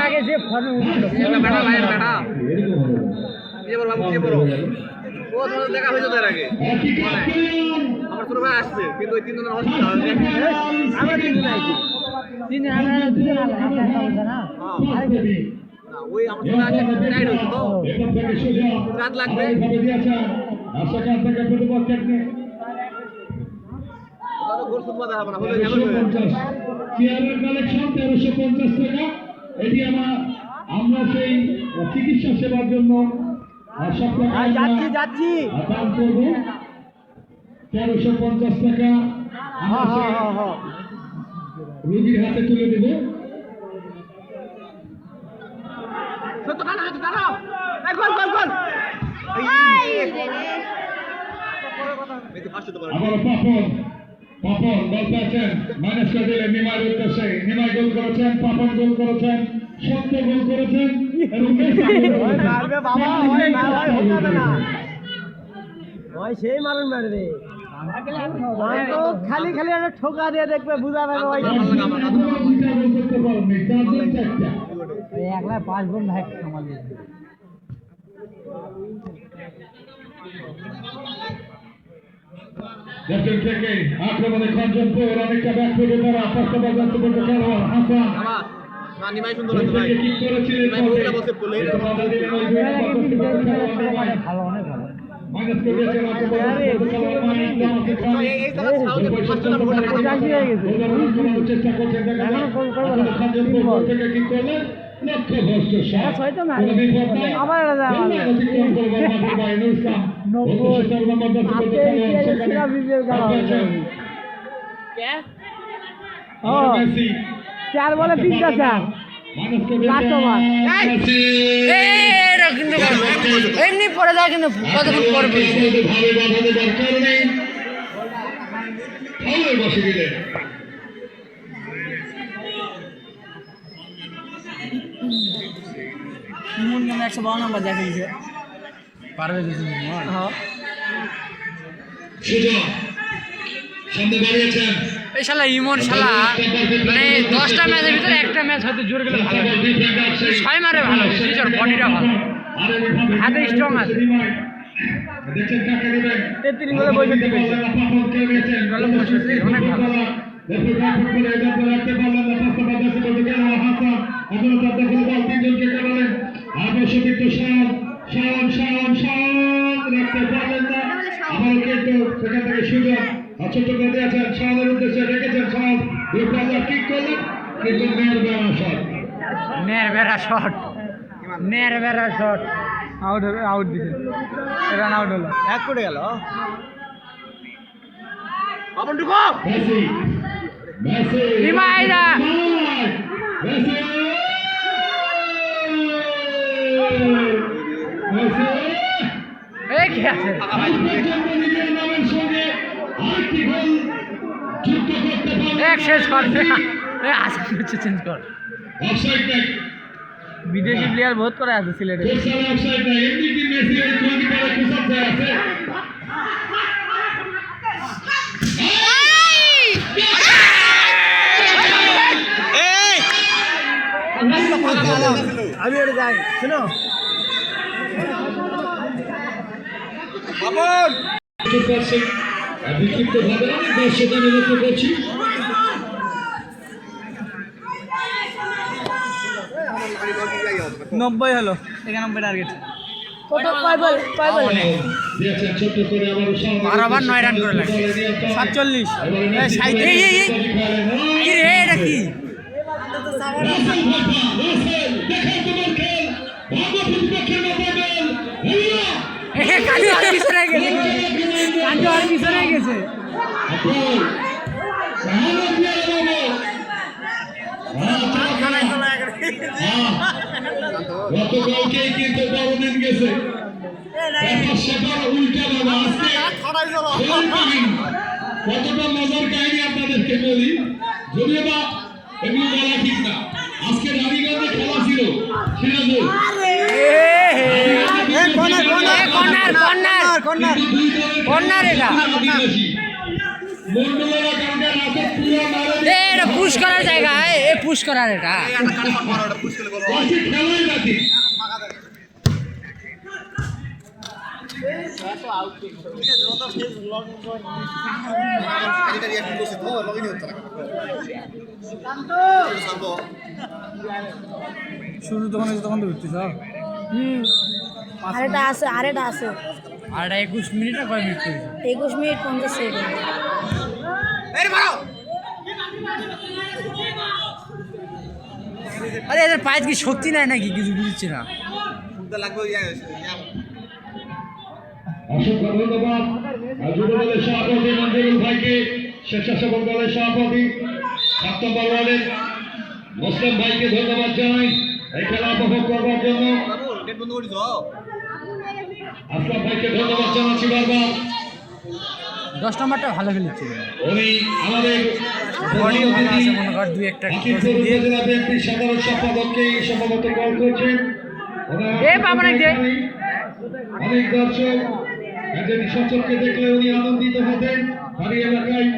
আগে যে ফর্মে উঠলো বেটা ভাইয়ের বেটা বাবু ও দেখা হয়েছে তার আগে আমার ছোট ভাই আসছে কিন্তু ওই তিনজনের হসপিটাল আমরা তিনজন আইছি তিনজন আমরা দুজন না ওই আমার ছোট ভাই টাইট হয়েছে তো রাত লাগবে গোল ফুটবল দেখাবো না হলে চেয়ারের কালেকশন 1350 টাকা। এটি আমরা সেই চিকিৎসা সেবার জন্য যাচ্ছি দান করব 1350 টাকা রোগীর হাতে তুলে দেব। আবার পাপন বল পেয়েছেন মাইনাস করে দিলেন নিমাই উদ্দেশ্যে নিমাই গোল করেছেন পাপন গোল করেছেন সত্য গোল করেছেন এবং সেই মারুন মারবে খালি খালি একটা ঠোকা দিয়ে দেখবে বুঝাবে একলা 5 গুণ ভাগ সামাল দক্ষিণ থেকে আক্রমণে খঞ্জনপুর অনেকটা ব্যাক করে তারা ফার্স্ট ওভার যাচ্ছে বলতে খেলোয়াড় হাসান নিমাই সুন্দর আছে ভাই কি করেছিলেন ভালো অনেক ভালো মাইনাস করে দিয়েছেন চেষ্টা করছেন খঞ্জনপুর থেকে কি করলেন লক্ষ্য ভ্রষ্ট আবার চার বলে 3টা চার এমনি পরে যায় কিন্তু কতক্ষণ পড়বে বসে দিলেন ইমন কেন 152 নাম্বার দেখিয়েছে পারবে কিছু হ্যাঁ সুযোগ সামনে বাড়িয়েছেন এই শালা ইমন শালা মানে 10টা ম্যাচের ভিতরে একটা ম্যাচ হয়তো জোর গেলে ভালো 6 মারে ভালো সিজর বডিটা ভালো হাতে স্ট্রং আছে দেখেন কাকে দিবেন 33 গোলে 62 করেছে পাপনকে দিয়েছেন ভালো বসেছে অনেক ভালো রাখতে পারলেন না পাঁচটা বাদাসে বলতে গেল হাসান এখন তার দখলে বল তিনজনকে কাটালেন আবশ্যবিত শাওন রাখতে পারলেন না আবার কিন্তু সেখান থেকে সুযোগ ছোট করে দিয়েছেন শাওনের উদ্দেশ্যে রেখেছেন শাওন দুপাল্লা কিক করলেন কিন্তু নেরবেরা শট আউট হবে আউট দিছে রান আউট হলো এক করে গেল আপন ঢুকো মেসি নিমাইদা এই কি আছে এক শেষ কর আসা হচ্ছে চেঞ্জ কর অফসাইড নাই বিদেশি প্লেয়ার বহুত করে আছে সিলেটে অফসাইড নাই এমনি মেসি এর কোয়ালিটি পারে কুসাব যায় আছে আমি ওটা যাই শুনো আপন বিক্ষিপ্ত ভাবে অনেক দর্শক আমি লক্ষ্য করছি নব্বই হলো 91 টার্গেট বারবার 9 রান করে লাগে 47 এটা কি কাজু আর পিছনে গেছে গতকালকে কিন্তু বড় দিন গেছে উল্টা বাবা কতটা মজার কাহিনী আপনাদেরকে বলি যদিও বা এগুলো বলা ঠিক না আজকে রানীগঞ্জে খেলা ছিল সিরাজুল কর্নার এটা মন্ডলেরা কালকে রাতে পুরো মারে এটা পুশ করার জায়গা, এ পুশ করার এটা। বাকি খেলাই বাকি শুরু তখন তখন তো উঠতে যাও আরেকটা আছে আর এটা 21 মিনিট আর কয় মিনিট করেছে? 21 মিনিট 50 সেকেন্ড। আরে এদের পায়ে কি শক্তি নাই নাকি কিছু বুঝছি না। অসংখ্য ধন্যবাদ যুব দলের সভাপতি মঞ্জুরুল ভাইকে, স্বেচ্ছাসেবক দলের সভাপতি 7 নম্বর ওয়ার্ডের মুসলিম ভাইকে ধন্যবাদ জানাই এই খেলা উপভোগ করবার জন্য। আসলাম ভাইকে ধন্যবাদ জানাচ্ছি বারবার। 10 নম্বরটা ভালো খেলেছে, উনি আমাদের বডিও ভালো আছে, মনে কর 2-1টা লখিমপুর উপজেলা বিএনপির সাধারণ সম্পাদককে সম্ভবত কল করছেন। এ বাবা নাই দে। অনেক দর্শক একজন সচককে দেখলে উনি আনন্দিত হতেন। বাড়ি এলাকায়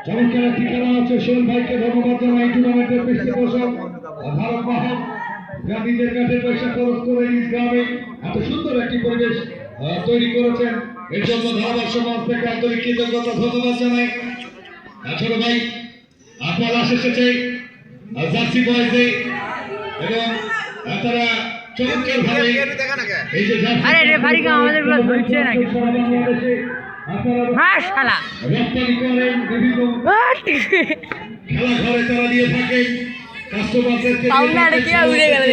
চমৎকার একটি খেলা হচ্ছে। সোহেল ভাইকে ধন্যবাদ জানাই টুর্নামেন্টের পৃষ্ঠপোষক ভারত বাহক গান্ধীদের কাছে পয়সা খরচ করে নিজ গ্রামে এত সুন্দর একটি পরিবেশ তৈরি করেছেন। এর জন্য ধারাবাহিক সমাজ থেকে আন্তরিক কৃতজ্ঞতা ধন্যবাদ জানাই। ছোট ভাই আপনার আশ এসেছে জার্সি বয়েজে এবং তারা চমৎকার ভাবে এই যে আরে রেফারি কে আমাদের গুলো ধরছে নাকি? মাশাআল্লাহ রপ্তানি করেন বিভিন্ন খেলা ঘরে তারা দিয়ে থাকেন, কাস্টমারদেরকে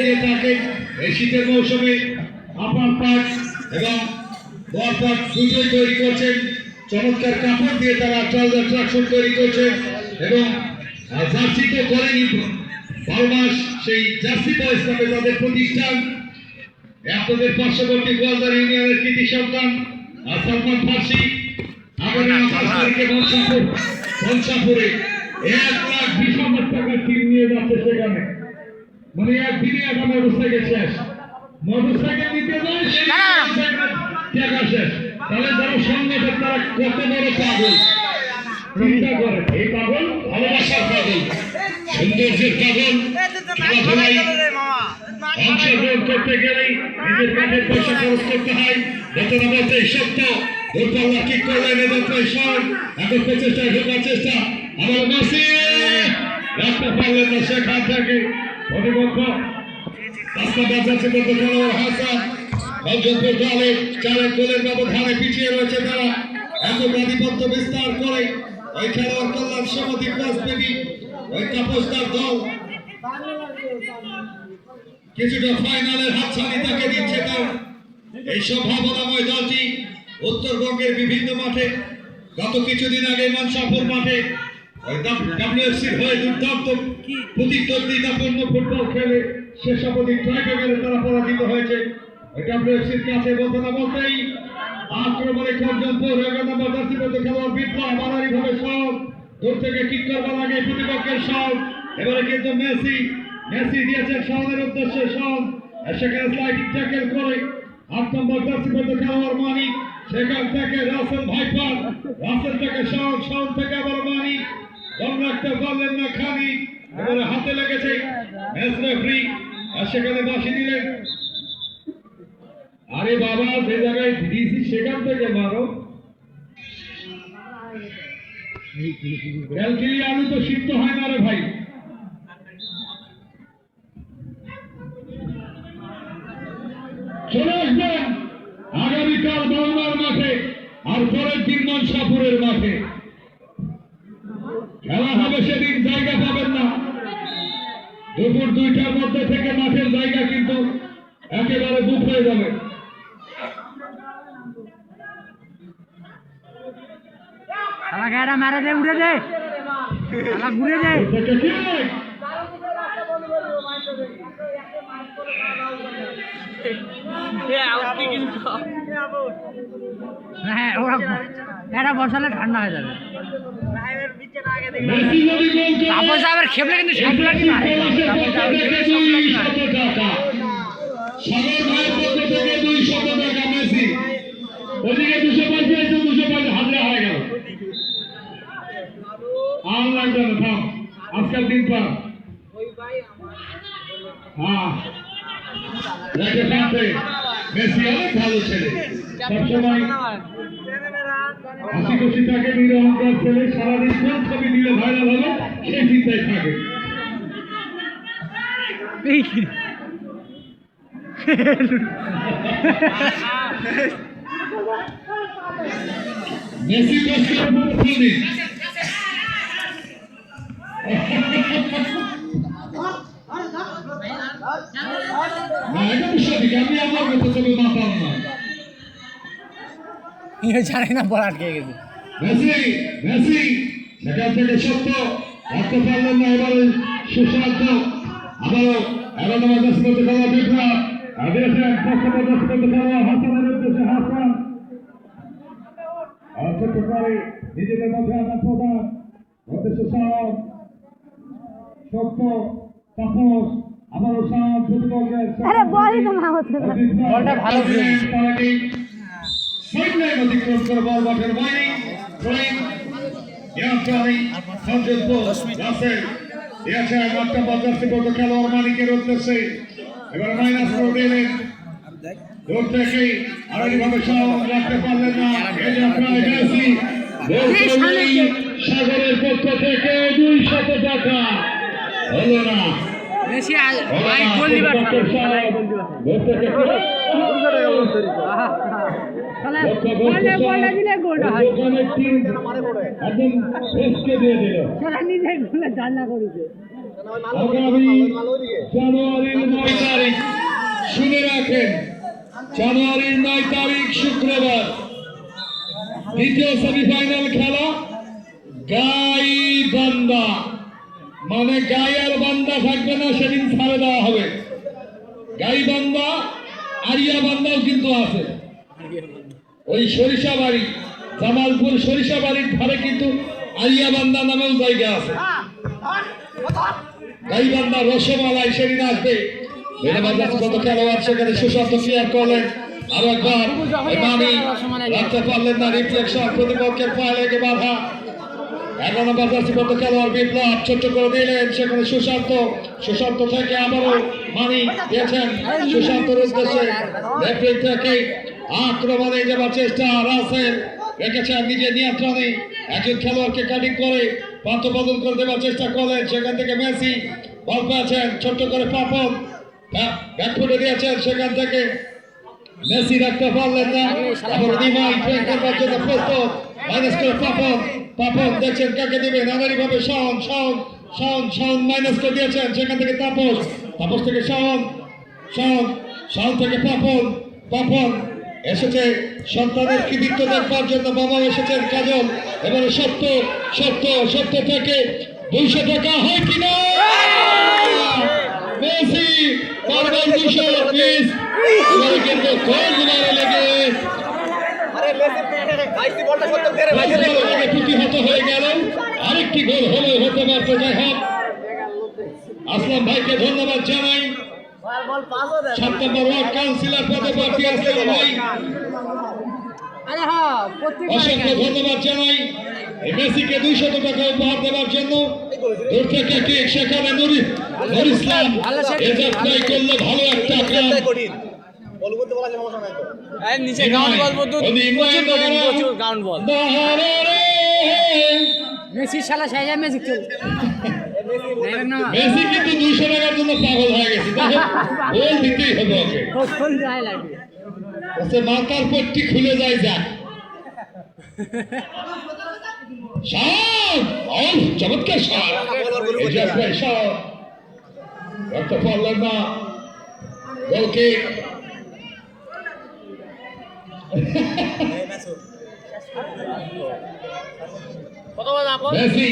দিয়ে থাকেন। এই শীতের মৌসুমে আপার পাট এবং বর পাট দুটোই তৈরি করছেন। চমৎকার কাপড় দিয়ে তারা ট্রাউজার ট্রাকসুট তৈরি করছেন এবং জার্সি তো করেনি 12 মাস। সেই জার্সি বয়স নামে তাদের প্রতিষ্ঠান। আপনাদের পার্শ্ববর্তী গোয়ালদার ইউনিয়নের কৃতি সন্তান সালমান ফার্সি আগামী 28 তারিখে বনশাপুরে 1,20,000 টাকার টিম নিয়ে যাচ্ছে সেখানে। মানে একদিনে একটা মোটরসাইকেল শেষ, মোটরসাইকেল নিতে যায় টাকা শেষ। তাহলে যারা সংগঠন তারা কত বড় পাগল চিন্তা করে। এই পাগল ভালোবাসার পাগল, সৌন্দর্যের পাগল। খেলাধুলায় অংশগ্রহণ করতে গেলেই নিজের কাঠের পয়সা খরচ করতে হয়। ঘটনা বলতে সত্য। দূরপাল্লা কি করলেন এদের সব এখন প্রচেষ্টায় ঢোকার চেষ্টা। আমার মেসি রাখতে পারলেন না সেখান থেকে প্রতিপক্ষ রাস্তা বাজাচ্ছে করতে খেলোয়াড় হাসান লজ্জনপুর দলে 4 গোলের ব্যবধানে পিছিয়ে রয়েছে তারা। এত আধিপত্য বিস্তার করে ওই খেলোয়াড় কল্যাণ সমিতি প্লাসবেবি ওই তাপসদার দল কিছুটা ফাইনালের হাতছানি তাকে দিচ্ছে। তার এই সম্ভাবনাময় দলটি উত্তরবঙ্গের বিভিন্ন মাঠে গত কিছুদিন আগে মনসাপুর মাঠে ডাব্লিউএফসির হয়ে দুর্দান্ত প্রতিদ্বন্দ্বিতাপূর্ণ ফুটবল খেলে শেষ অবধি ট্রাইব্রেকারে তারা পরাজিত হয়েছে। ডাব্লিউএফসির কাছে বলতে না বলতেই আক্রমণে কর্জনপুর 11 নম্বর জার্সিবদ্ধ খেলোয়াড় বিপ্লব মারারিভাবে শট, দূর থেকে কিক করবার আগে প্রতিপক্ষের শট। এবারে কিন্তু মেসি দিয়েছেন শহরের উদ্দেশ্যে শট, সেখানে স্লাইডিং ট্যাকেল করে 8 নম্বর জার্সিবদ্ধ খেলোয়াড় মানিক, সেখান থেকে রাসেল ভাইপার, রাসেল থেকে শট থেকে আবার মানিক, দম রাখতে পারলেন না খানিক। এবারে হাতে লেগেছে ম্যাচ রেফারি সেখানে বাঁশি দিলেন। আরে বাবা যে জায়গায় দিয়েছি সেখান থেকে মারো। ক্যালকিলি আলু তো সিদ্ধ হয় না রে ভাই। চলে আসবেন আগামীকাল বাংলার মাঠে আর পরের দিন মনসাপুরের মাঠে খেলা হবে। সেদিন জায়গা পাবেন না। দুপুর 2টার মধ্যে থেকে মাঠের জায়গা কিন্তু একেবারে বুক হয়ে যাবে। খেলা মারা দে, উড়ে দে, খেলা ঘুরে দে। হ্যাঁ ওরা এটা বসালে ঠান্ডা হয়ে যাবে। তাপস আবার খেপলে কিন্তু সব লাগি মারে। তাপস আবার খেপলে সব লাগি মারে। সাগর ভাইয়ের পক্ষ থেকে 200 টাকা মেসি, ওদিকে 250 250 হাজার হয়ে গেল। লাগবে না, থাম, আজকাল দিন পর। হ্যাঁ, রেখে থাকবে। মেসি অনেক ভালো ছেলে, সবসময় হাসি খুশি থাকে, নিরহংকার ছেলে, সারাদিন কোন ছবি দিলে ভাইরাল হবে সেই চিন্তায় থাকে। এই কি? মেসি দোষের উপর ফুল দিন। না, এটা বিষয় দিকে আমি আমার মতো ছবি মাতাম না। জানি না, বল আটকে গেছে। মেসি মেসি সেখান থেকে সত্য রাখতে পারলেন না, এবারে সুশান্ত আবারও 11 নম্বর দশ করতে খেলা বিপ্লব দিয়েছেন, 10 নম্বর দশ করতে খেলা হাসানের উদ্দেশ্যে হাসান ছোট্ট করে নিজেদের মধ্যে আদান প্রদান উদ্দেশ্য সাহস সত্য তাপস আবারও সাহস প্রতিপক্ষের আরে বলই তো না হচ্ছে না। বলটা ভালো খেলেছে। সাইডলাইন অতিক্রম করে বল মাঠের বাইরে থ্রোইং ইয়ান্ত্রানি সঞ্জিত রাসেল দিয়েছেন মাঠটা পঞ্চাশটি পর্যন্ত খেলোয়াড় মানিকের উদ্দেশ্যে এবার মাইনাস করে দিলেন দূর থেকেই আরেকভাবে সাহস রাখতে পারলেন না এটা প্রায় মেসি সাগরের পক্ষ থেকে 200 টাকা হলো না মেসি ভাই গোল দিবার বলটা দিলে গোলটা হয়। একদম ফেসকে দিয়ে দিল। সারা নিজে গোলে জানা করেছে। আগামী জানুয়ারির 9 তারিখ শুনে রাখেন, জানুয়ারির 9 তারিখ শুক্রবার দ্বিতীয় সেমিফাইনাল খেলা গাইবান্ধা, মানে গাই আর বান্দা থাকবে না, সেদিন ছাড়ে দেওয়া হবে। গাইবান্ধা আরিয়াবান্ধাও কিন্তু আছে, ওই সরিষাবাড়ি জামালপুর সরিষাবাড়ির ধারে কিন্তু আরিয়াবান্ধা নামেও জায়গা আছে। গাইবান্ধা রসমালাই সেদিন আসবে। কত খেলোয়াড় সেখানে সুশান্ত ক্লিয়ার করলেন, আরো একবার মানি রাখতে পারলেন না, রিফ্লেকশন প্রতিপক্ষের পায়ে লেগে বাধা। 11 নম্বর জার্সি পর্যন্ত খেলোয়াড় বিপ্লব ছোট্ট করে দিলেন, সেখানে সুশান্ত থেকে আবারও মানি দিয়েছেন সুশান্তর উদ্দেশ্যে, লেফট থেকে আক্রমণে যাবার চেষ্টা, রাসেল রেখেছেন নিজের নিয়ন্ত্রণে, একজন খেলোয়াড়কে কাটিং করে প্রান্ত বদল করে দেওয়ার চেষ্টা করলেন, সেখান থেকে মেসি বল পেয়েছেন, ছোট্ট করে পাপন ব্যাকফুটে দিয়েছেন, সেখান থেকে মেসি রাখতে পারলেন না, আবার নিমাই ট্রেন করবার জন্য প্রস্তুত, মাইনাস করে পাপন দেখছেন কাকে দিবেন, আনারি ভাবে শাওন মাইনাস করে দিয়েছেন, সেখান থেকে তাপস থেকে শাওন থেকে পাপন এসেছে সন্তানের কৃতিত্ব দেখবার জন্য, বাবা এসেছেন কাজল, এবারে সত্য থেকে 200 টাকা হয় কিনা, মেসি পারবেন 200 পিস, এবারে কিন্তু গোল দিবারে লেগে প্রতিহত হয়ে গেল, আরেকটি গোল হলেও হতে পারত। যাই হোক, আসলাম ভাইকে ধন্যবাদ জানাই, 7 নম্বর ওয়ার্ড কাউন্সিলর পদে প্রার্থী আসলাম ভাই, অসংখ্য ধন্যবাদ জানাই এই মেসিকে 200 টাকা উপহার দেওয়ার জন্য। দূর থেকে কিক, সেখানে নুর ইসলাম এজাজ ট্রাই করলো, ভালো একটা নিচে গ্রাউন্ড বল প্রচুর গ্রাউন্ড বল। মেসি শালা সাইজা ম্যাজিক চল। মেসি কিন্তু 200 টাকার জন্য পাগল হয়ে গেছে, গোল দিতেই হবে ওকে, গোল দেয় লাগবে, ওতে মাথার পট্টি খুলে যায় যাক। চমৎকার শট, এজাজ ভাই শট রাখতে পারলেন না, গোল কিক। মেসি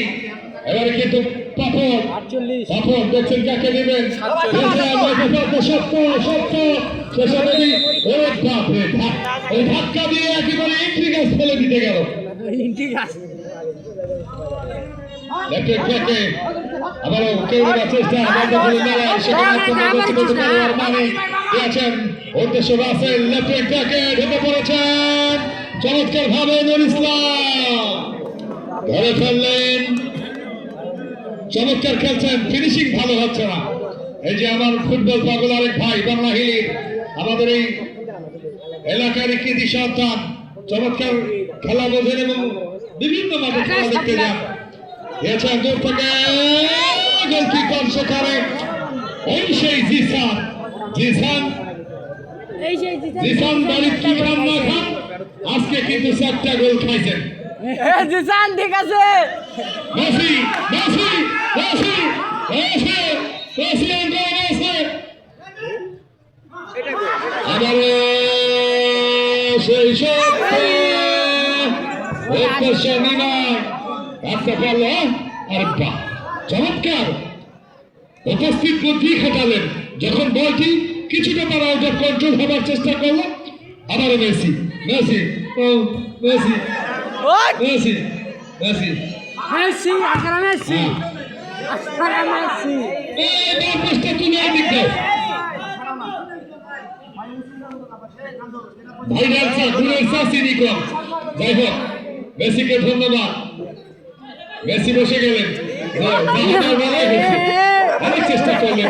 এবারে কিন্তু পাপন দেখছেন কাকে দিবেন, ওই ধাক্কা দিয়ে একেবারে ইন্ট্রিগাস ফেলে দিতে গেল, আবারও কেউ চেষ্টা মানে দিয়েছেন উদ্দেশ্য রাসেল, লেফট থেকে ঢুকে পড়েছেন চমৎকার ভাবে নুর ইসলাম ধরে ফেললেন, চমৎকার খেলছেন, ফিনিশিং ভালো হচ্ছে না। এই যে আমার ফুটবল পাগল আরেক ভাই বাংলা হিলির, আমাদের এই এলাকার কৃতি সন্তান, চমৎকার খেলা বোঝেন এবং বিভিন্ন মাঠে খেলা দেখতে যান। এছাড়া দূর থেকে গোলকিপার সেখানে ওই সেই জিসান, জিসান এই যে জিসান বাড়ির কি খান না খান, আজকে কিন্তু 4টা গোল খাইছেন। জিসান ঠিক আছে। Messi Messi Messi Messi Messi Messi আবারও সেই সব একটা পারল। আরে বাহ, চমৎকার উপস্থিত বুদ্ধি খাটালেন। যখন বলটি কিছুটা তারা আউট অফ কন্ট্রোল হবার চেষ্টা করলো, আবারও মেসি মেসি ও মেসি মেসি মেসি মেসি আকার মেসি আকার মেসি এই বলটা তুলে দিতে ভাইরাল স্যার দূরের সাসিনি কম। যাই হোক, মেসিকে ধন্যবাদ। মেসি বসে গেলেন, অনেক চেষ্টা করলেন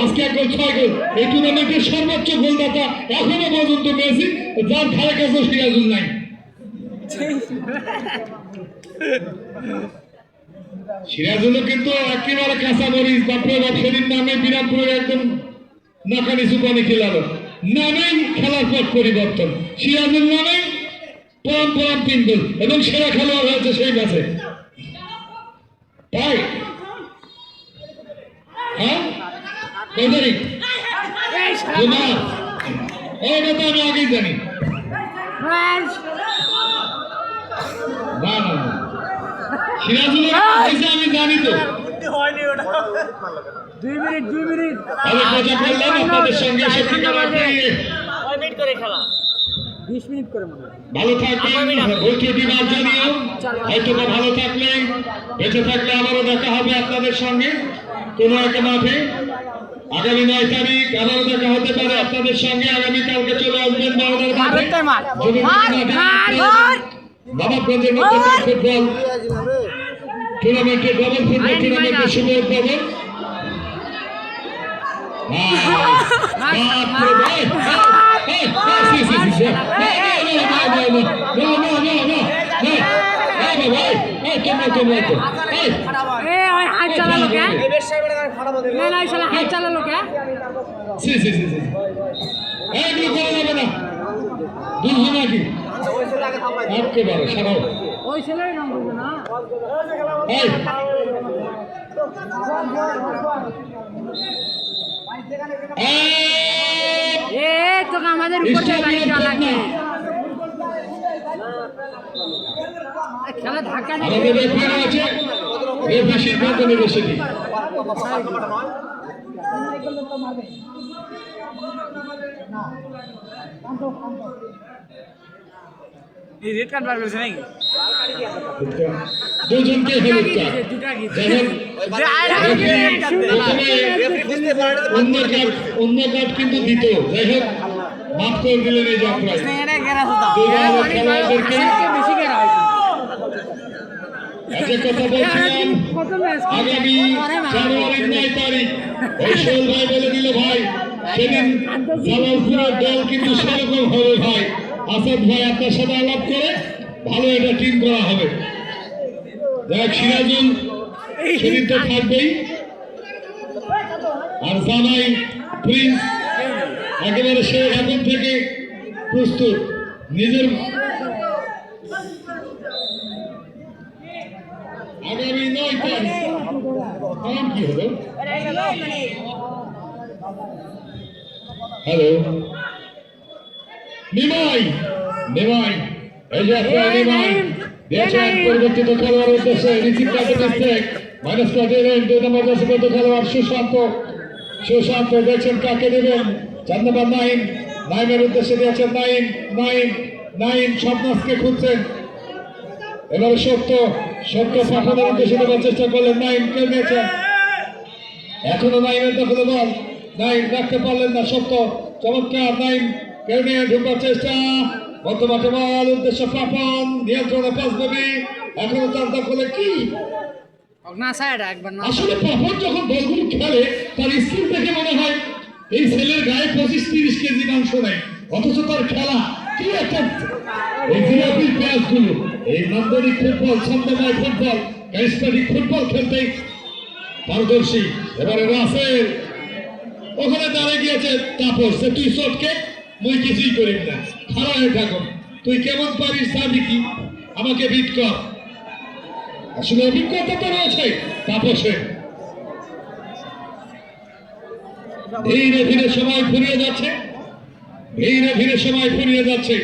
আজকে এক গোল 6 গোল। এই টুর্নামেন্টের সর্বোচ্চ গোলদাতা এখনো পর্যন্ত মেসি, যার ধারে কাছে সিরাজুল নাই। সিরাজুলও কিন্তু একেবারে কাঁচা মরিচ, বাপরে বাপ, সেদিন নামে বিরামপুরের একদম নাকানি সুপানি খেলালো, নামেই খেলার পথ পরিবর্তন। সিরাজুল নামে পরম 3 গোল এবং সেরা খেলোয়াড় হয়েছে সেই ম্যাচে। তাই হ্যাঁ কৌদারি কুমার, ওটা তো আমি আগেই জানি। না না না, সিরাজুলের হয়েছে আমি জানি তো। 2 মিনিট আমি কথা বললাম আপনাদের সঙ্গে, সত্যিকার অর্থে 20 মিনিট করে মনে হয়। ভালো থাকবেন, ঐক্যটি না জানিও, হয়তো বা ভালো থাকলে বেঁচে থাকলে আবারও দেখা হবে আপনাদের সঙ্গে কোনো এক মাঠে। আগামী 9 তারিখ আবারও দেখা হতে পারে আপনাদের সঙ্গে। আগামীকালকে চলে আসবেন বারোটার নবাবগঞ্জের মধ্যে ফুটবল টুর্নামেন্টে, ডবল ফুটবল টুর্নামেন্টের শুভ উদ্বোধন। হাত চালালো কে? না শালা হাত চালালো কে? এগুলো করা যাবে না, বুঝবো নাকি একেবারে সারাও। ওই ছেলেই নাম বলবো না। তোকে আমাদের কোটে বাড়ি চলা লাগে খেলা ধাক্কা না আমাদের রেফারি আছে, রেফারি সিদ্ধান্ত নেবে সেটি। এই রেড কার্ড বার করেছে নাকি? দুজনকে হলুদ কার্ড। অন্য কার্ড কিন্তু দিত, যাই হোক মাফ করে দিলেন এই যাত্রায়। খেলোয়াড়দেরকে একটা কথা বলছিলাম, আগামী জানুয়ারির 9 তারিখ ওই শোল ভাই বলে দিল ভাই, সেদিন জালালপুরের দল কিন্তু সেরকম হবে ভাই। আসাদ ভাই আপনার সাথে আলাপ করে ভালো একটা টিম করা হবে। দেখ সিরাজুল সেদিন তো থাকবেই, আর জানাই প্রিন্স একেবারে সে এখন থেকে প্রস্তুত নিজের। আগামী 9 তারিখ নাম কি হলো? হ্যালো নিমাই, নিমাই এই যে আপনার নিমাই দিয়েছেন পরিবর্তিত খেলোয়াড়ের উদ্দেশ্যে। রিসিভ কার্ডে মিস্টেক, মাইনাস কার্ডে এলেন 2 নম্বর দশগত খেলোয়াড় সুশান্ত। সুশান্ত দেখছেন কাকে দেবেন, 4 নম্বর নাইম, নাইমের উদ্দেশ্যে দিয়েছেন নাইম, নাইম নাইম স্বপ্নাসকে খুঁজছেন। এবারে সত্য, সত্য পাঠানোর উদ্দেশ্যে দেওয়ার চেষ্টা করলেন, নাইম কেউ নিয়েছেন, এখনো নাইমের দখলে বল, নাইম রাখতে পারলেন না। সত্য চমৎকার, নাইম কেউ নিয়ে ঢুকার চেষ্টা, বর্তমানে বল উদ্দেশ্য পাপন নিয়ন্ত্রণে পাস দেবে এখনো তার দখলে কি না সাইড একবার না আসলে পাপন যখন বলগুলো খেলে তার স্কিল দেখে মনে হয় এই ছেলের গায়ে 25-30 কেজি মাংস নেই অথচ তার খেলা কি একটা এই জিরাপি প্যাসগুলো এই নান্দনিক ফুটবল ছন্দময় ফুটবল ক্যারিসমেটিক ফুটবল খেলতে পারদর্শী এবারে রাসেল ওখানে দাঁড়িয়ে গিয়েছে তাপস যে তুই চটকে মুই কিছুই করিস না খারাপ হয়ে থাকো তুই কেমন পারিস চাবি কি আমাকে বিট কর আসলে অভিজ্ঞতা তো রয়েছে তাপসের ধীরে ধীরে সময় ফুরিয়ে যাচ্ছে ধীরে ধীরে সময় ফুরিয়ে যাচ্ছে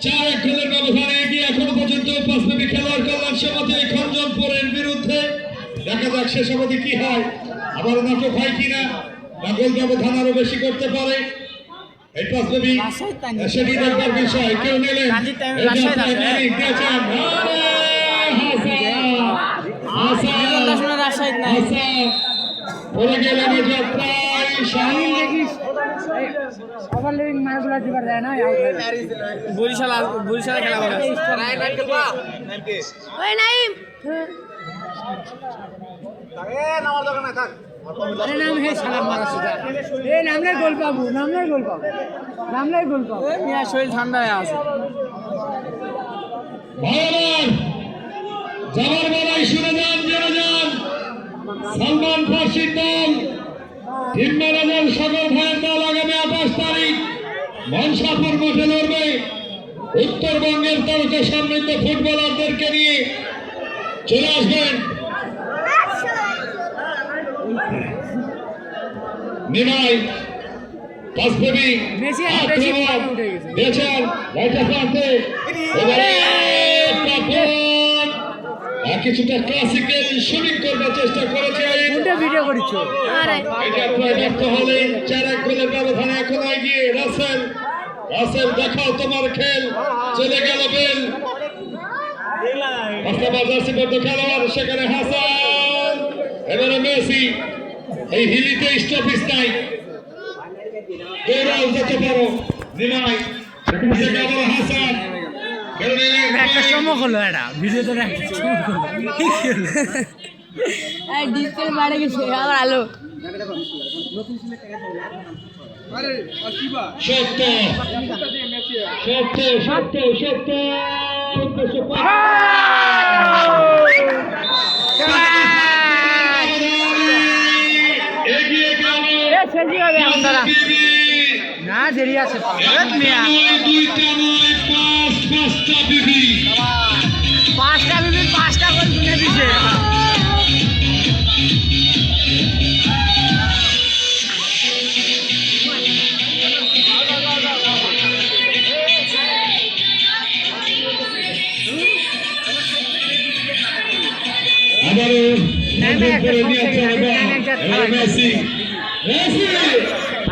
4-1 গোলের ব্যবধানে এগিয়ে এখনো পর্যন্ত পাঁচনামী খেলোয়াড় কল্যাণ সমাজে খঞ্জনপুরের বিরুদ্ধে দেখা যাক শেষ অবধি কি হয় আবার নাটক হয় কিনা না গোল ব্যবধান আরো বেশি করতে পারে এই পাঁচনামী সেটি দেখবার বিষয় কেউ নিলেন পড়ে গেলেন প্রায় ওভার লিভিং ম্যাচগুলো দিবার যায় না বরিশাল খেলা বলে ওই নাইম নামার দরকার নাই থাক আরে নাম হে সালাম মারা সুদা এই নামলাই গোল পাবো নামলাই গোল পাবো মিয়া শরীর ঠান্ডা হয়ে আছে ভগবান যাবার বেলায় শুনে যান জেনে যান সালমান ফার্সির দল টিম ম্যানেজার সকল ভাইয়ের দল আগামী 28 তারিখ মনসাপুর মাঠে লড়বে উত্তরবঙ্গের তারকা সমৃদ্ধ ফুটবলারদেরকে নিয়ে চলে আসবেন নিমাই পাসপেবি মেসি আর বেশি পানি উঠে গেছে দেখেন লাইটা প্রান্তে এবারে পাপন কিছুটা ক্লাসিক্যাল শুটিং করবার চেষ্টা করেছে কোনটা ভিডিও করিছো আরে এটা প্রায় ব্যর্থ হলে 4-1 গোলের ব্যবধানে এখন এগিয়ে রাসেল দেখাও তোমার খেল চলে গেল বেল বাস্তবাদ জার্সিবদ্ধ খেলোয়াড় সেখানে হাসান এবারে মেসি এই হিলিতে স্টপিস নাই দৌড়াও যেতে পারো নিমাই সেখানে থেকে আবার হাসান খেলে নিলেন একটা চমক হলো এটা ভিডিওতে একটা চমক হলো এই ডিসপ্লে বাড়ে গেছে আবার আলো সত্য এগিয়ে গেল সেজি হবে আপনারা না দেরি আছে মিয়া পাঁচটা বিবি 5টা গোল কিনে দিছে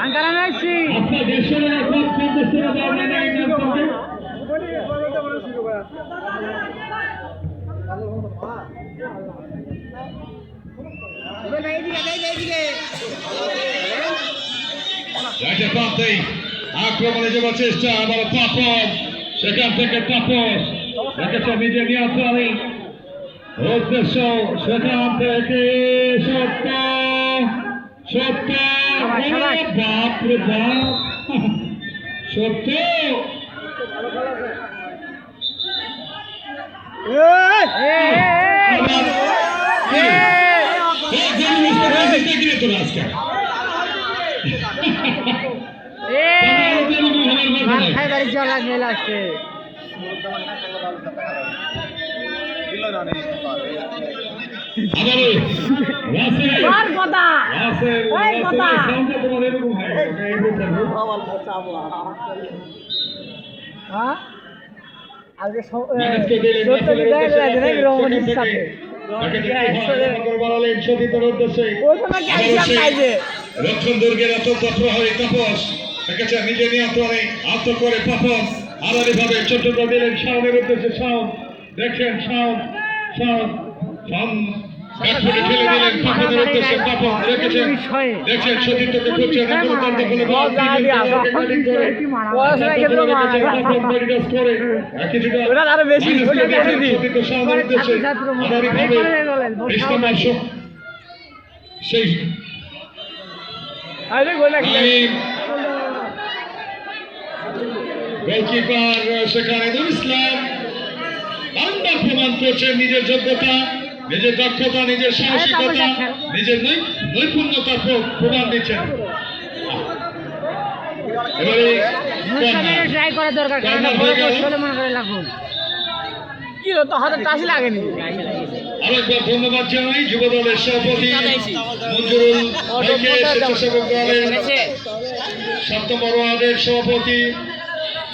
আঙ্কারা মেসি আপনার দেশের এখন 50 টাকা দাম নেই আক্রমণে যাওয়ার চেষ্টা আবার পাপন সেখান থেকে তাপস রেখেছে নিজে নিয়ন্ত্রণে উদ্দেশ্য সেখান থেকে সত্য বাপরে বাপ সত্য আজকে খাই বাড়ি যাওয়া লাগবে লাস্টে আজকে রক্ষণ দুর্গের অত্যন্ত প্রহরী তাপস নিজে নিয়ন্ত্রণে আত্ম করে পাপন আলাদা ভাবে চট্টগ্রাম দিলেন শাওনের উদ্দেশ্যে শাওন দেখছেন শাওন ব্যাটফুটে ঠেলে দিলেন পাপনের উদ্দেশ্যে পাপন রেখেছেন দেখছেন সতীর্থকে করছেন এখনো তার দখলে বল কিছুটা আরো বেশি সতীর্থ সামনের উদ্দেশ্যে আধারিকভাবে ইসলামের সেই গোলকিপার সেখানে নুর ইসলাম বারবার প্রমাণ করছেন নিজের যোগ্যতা, নিজের দক্ষতা, নিজের সাহসিকতা, নিজের নৈপুণ্যতার প্রমাণ দিচ্ছেন। এবারে ট্রাই করা দরকার, কারণ বড় বড় মনে করে লাগুন কি তো হাতে টাচ লাগেনি। আরেকবার ধন্যবাদ জানাই যুব দলের সভাপতি মঞ্জুরুল ভাইকে, স্বেচ্ছাসেবক দলের 7 নম্বর ওয়ার্ডের সভাপতি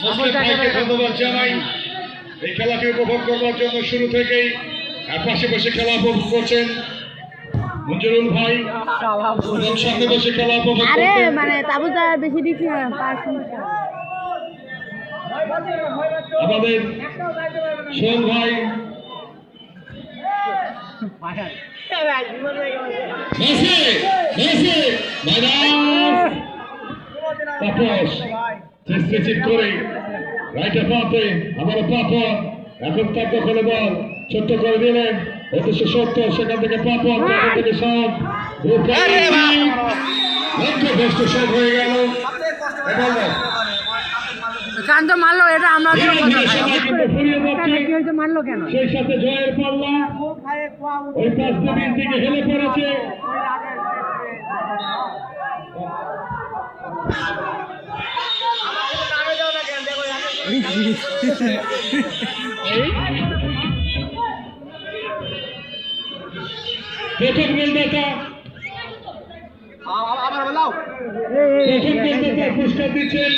মুসলিম ভাইকে ধন্যবাদ জানাই। এই খেলাটি উপভোগ করবার জন্য শুরু থেকেই পাশে বসে খেলা উপভোগ করছেন মঞ্জুরুল ভাই, সামনে বসে খেলা উপভোগ করছেন মানে তাবুটা বেশি দিচ্ছি না আমাদের সোহেল ভাই। তাপস চেষ্টা করে রাইটে পাতে আবার পাপন এখন তার দখলে বল ছোট্ট করে দিলেন অথচ সত্য সেখান থেকে পাপন থেকে সব লক্ষ্যভ্রষ্ট সব হয়ে গেল। কান্ত মারলো, এটা আমরা মারলো কেন? সেই সাথে জয়ের পাল্লা ওই পাঁচ দেবীর দিকে হেলে পড়েছে। প্রথম গোলদাতা পুরস্কার দিচ্ছেন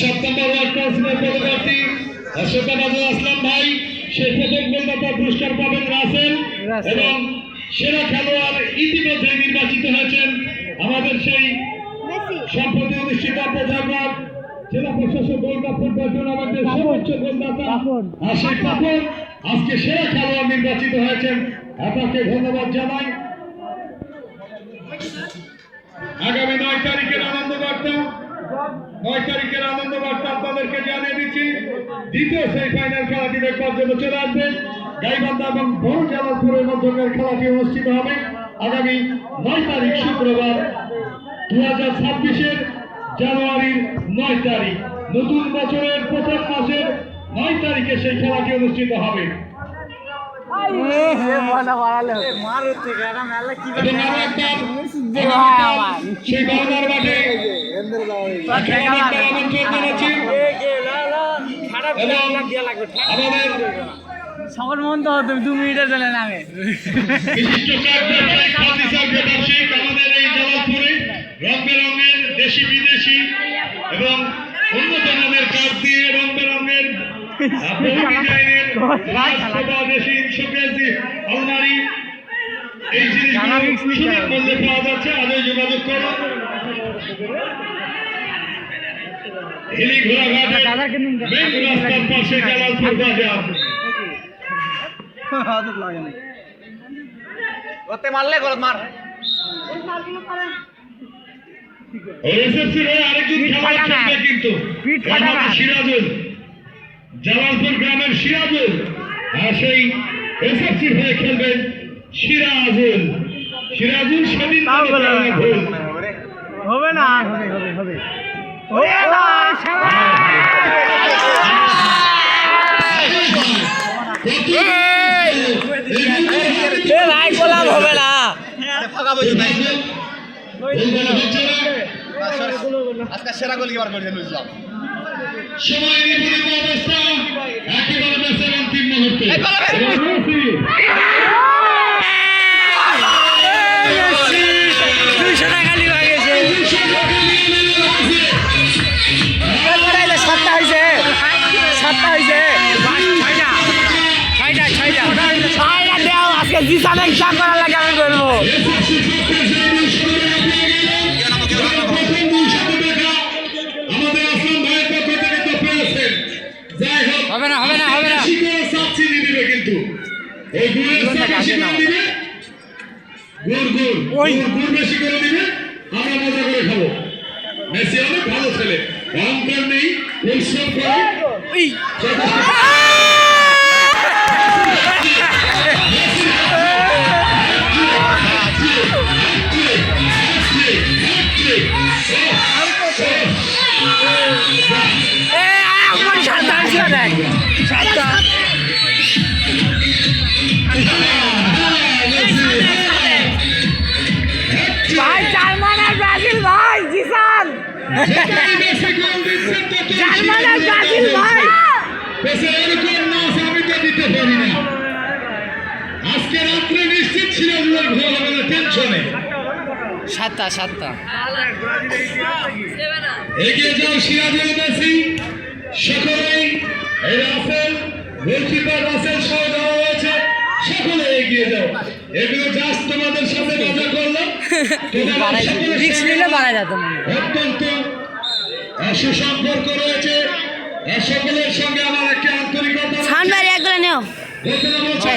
7 নম্বর ওয়ার্ড কাউন্সিলর পদপ্রার্থী সৈয়দ আসলাম ভাই। সেই প্রথম গোলদাতা পুরস্কার পাবেন রাসেল এবং সেরা খেলোয়াড় ইতিমধ্যে নির্বাচিত হয়েছেন আমাদের সেই সম্প্রতি অনুষ্ঠিত প্রজারবাগ জেলা প্রশাসক গোল্ড কাপ ফুটবল টুর্নামেন্টের সর্বোচ্চ গোলদাতা সেই পাপন আজকে সেরা খেলোয়াড় নির্বাচিত হয়েছেন। আপনাকে ধন্যবাদ জানাই। আগামী 9 তারিখের আনন্দ বার্তা আপনাদেরকে জানিয়ে দিচ্ছি। দ্বিতীয় সেমিফাইনাল খেলাটি দেখবার জন্য চলে আসবেন। গাইবান্ধা এবং বড় জালালপুরের মধ্যকার খেলাটি অনুষ্ঠিত হবে আগামী 9 তারিখ শুক্রবার 2026 জানুয়ারির 9 তারিখ, নতুন বছরের প্রথম মাসের 9 তারিখে সেই খেলাটি অনুষ্ঠিত হবে। সেই বাংলার মাঠে সকল মন তো 2 মিনিটের জন্য নামে আমাদের এই জালালপুরে রং বেরঙের দেশি বিদেশি এবং উন্নত মানের কাজ দিয়ে রং বেরঙের ডিজাইনের দেশি শোকেস আলমারি এই জিনিসগুলো সুলভ মূল্যে পাওয়া যাচ্ছে। আজও যোগাযোগ করুন। হিলি ঘোড়াঘাটের মেন রাস্তার পাশে জালালপুর বাজার। মারলে মার আরেকজন খেলা খেলবে কিন্তু সিরাজুল, জালালপুর গ্রামের সিরাজুল, আর সেই এসএফসি হয়ে খেলবেন সিরাজুল সেদিন হবে না হবে ভাই গোলাম হবে না। আজকে সেরা গোল কিবার করেছেন বুঝলাম। সময় নির্ধারিত অবস্থা একেবারে ম্যাচের অন্তিম মুহূর্তে 200 টাকা লিয়ে গেছে। 7টা হয়েছে 6টা দেও আজকে জিসানে হিসাব করার লাগে আমি করবো। হবে না কিন্তু এই গুড় বেশি করে দিবে, আমরা মজা করে খাবো। মেসি অনেক ভালো ছেলে, অহংকার নেই, পরিশ্রম করে ভাই জার্মান আর ব্রাজিল ভাই জিসান জার্মান আর ব্রাজিল ভাই আজকে রাত্রে নিশ্চিত সিরাজুলের ঘর হবে না, টেনশনে। 7টা এগিয়ে যাও সিরাজুল, মেসি, সকলেই এই রাসেল, গোলকিপার রাসেল সহ দেওয়া হয়েছে, সকলে এগিয়ে যাও। এগুলো জাস্ট তোমাদের সাথে মজা করলাম, রিক্স নিলে বাড়াই যেত মনে হয়। অত্যন্ত সুসম্পর্ক রয়েছে সকলের সঙ্গে আমার একটি আন্তরিকতা। সামনে একগুলো নেও। প্রথমে বলছি